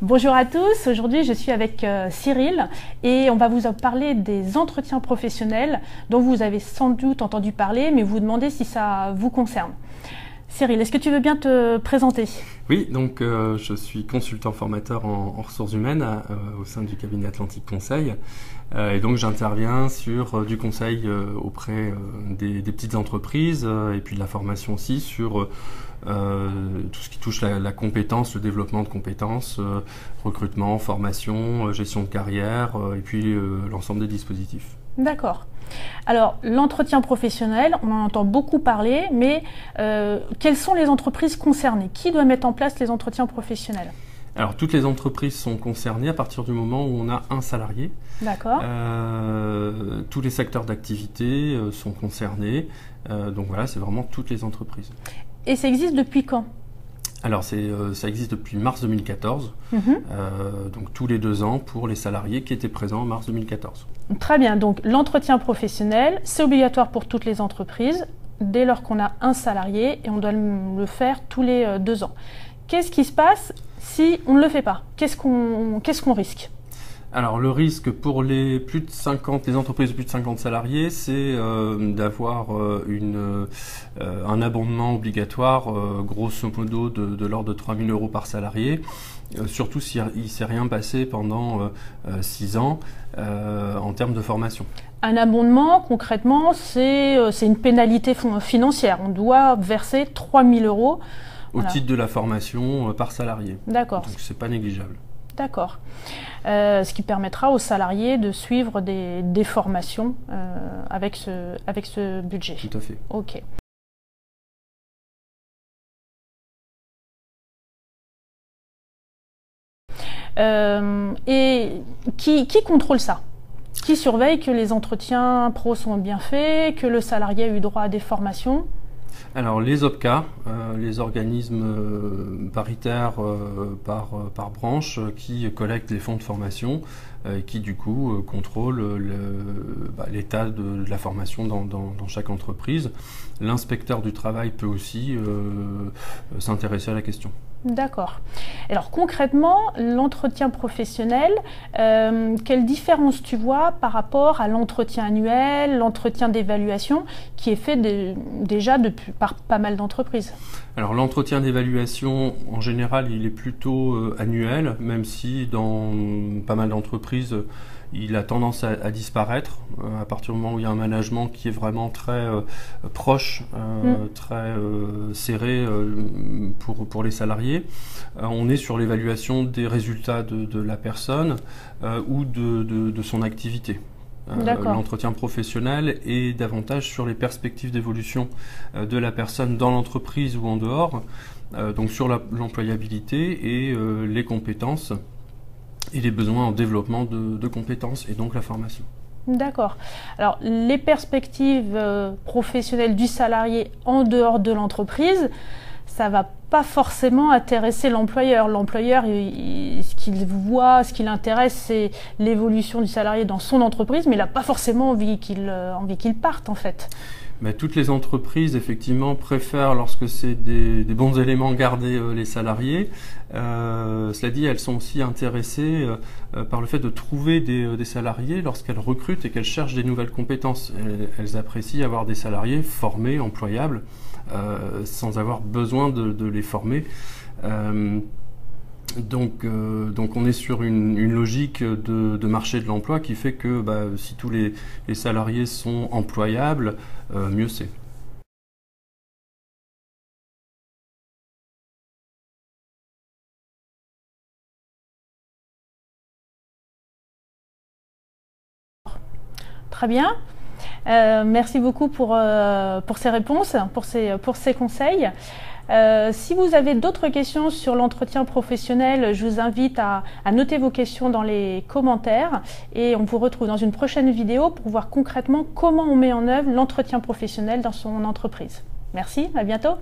Bonjour à tous, aujourd'hui je suis avec Cyril et on va vous parler des entretiens professionnels dont vous avez sans doute entendu parler, mais vous demandez si ça vous concerne. Cyril, est-ce que tu veux bien te présenter? Oui, donc je suis consultant formateur en ressources humaines au sein du cabinet Atlantique Conseil. Et donc j'interviens sur du conseil auprès des petites entreprises et puis de la formation aussi sur tout ce qui touche la compétence, le développement de compétences, recrutement, formation, gestion de carrière et puis l'ensemble des dispositifs. D'accord. Alors, l'entretien professionnel, on en entend beaucoup parler, mais quelles sont les entreprises concernées? Qui doit mettre en place les entretiens professionnels? Alors, toutes les entreprises sont concernées à partir du moment où on a un salarié. D'accord. Tous les secteurs d'activité sont concernés. Donc voilà, c'est vraiment toutes les entreprises. Et ça existe depuis quand? Alors, ça existe depuis mars 2014, donc tous les 2 ans pour les salariés qui étaient présents en mars 2014. Très bien, donc l'entretien professionnel, c'est obligatoire pour toutes les entreprises dès lors qu'on a un salarié et on doit le faire tous les 2 ans. Qu'est-ce qui se passe si on ne le fait pas? Qu'est-ce qu'on risque? Alors le risque pour les entreprises de plus de 50 salariés, c'est d'avoir un abondement obligatoire, grosso modo de l'ordre de 3 000 € par salarié, surtout s'il ne s'est rien passé pendant 6 ans en termes de formation. Un abondement, concrètement, c'est une pénalité financière. On doit verser 3 000 € au titre de la formation par salarié. D'accord. Donc c'est pas négligeable. D'accord. Ce qui permettra aux salariés de suivre des formations avec ce budget. Tout à fait. Ok. Et qui contrôle ça? Qui surveille que les entretiens pro sont bien faits, que le salarié a eu droit à des formations? Alors les OPCA, les organismes paritaires par branche qui collectent les fonds de formation et qui du coup contrôlent l'état de la formation dans chaque entreprise. L'inspecteur du travail peut aussi s'intéresser à la question. D'accord. Alors concrètement, l'entretien professionnel, quelle différence tu vois par rapport à l'entretien annuel, l'entretien d'évaluation qui est fait déjà par pas mal d'entreprises? Alors l'entretien d'évaluation, en général, il est plutôt annuel, même si dans pas mal d'entreprises, il a tendance à disparaître à partir du moment où il y a un management qui est vraiment très proche, très serré pour les salariés. On est sur l'évaluation des résultats de la personne ou de son activité. L'entretien professionnel est davantage sur les perspectives d'évolution de la personne dans l'entreprise ou en dehors, donc sur l'employabilité et les compétences et les besoins en développement de compétences et donc la formation. D'accord. Alors les perspectives professionnelles du salarié en dehors de l'entreprise, ça ne va pas forcément intéresser l'employeur. L'employeur, ce qu'il voit, ce qui l'intéresse, c'est l'évolution du salarié dans son entreprise, mais il n'a pas forcément envie qu'il parte en fait. Mais toutes les entreprises, effectivement, préfèrent, lorsque c'est des bons éléments, garder les salariés. Cela dit, elles sont aussi intéressées par le fait de trouver des salariés lorsqu'elles recrutent et qu'elles cherchent des nouvelles compétences. Elles apprécient avoir des salariés formés, employables, sans avoir besoin de les former. Donc on est sur une logique de marché de l'emploi qui fait que si tous les salariés sont employables, mieux c'est. Très bien. Merci beaucoup pour ces réponses, pour ces conseils. Si vous avez d'autres questions sur l'entretien professionnel, je vous invite à noter vos questions dans les commentaires et on vous retrouve dans une prochaine vidéo pour voir concrètement comment on met en œuvre l'entretien professionnel dans son entreprise. Merci, à bientôt.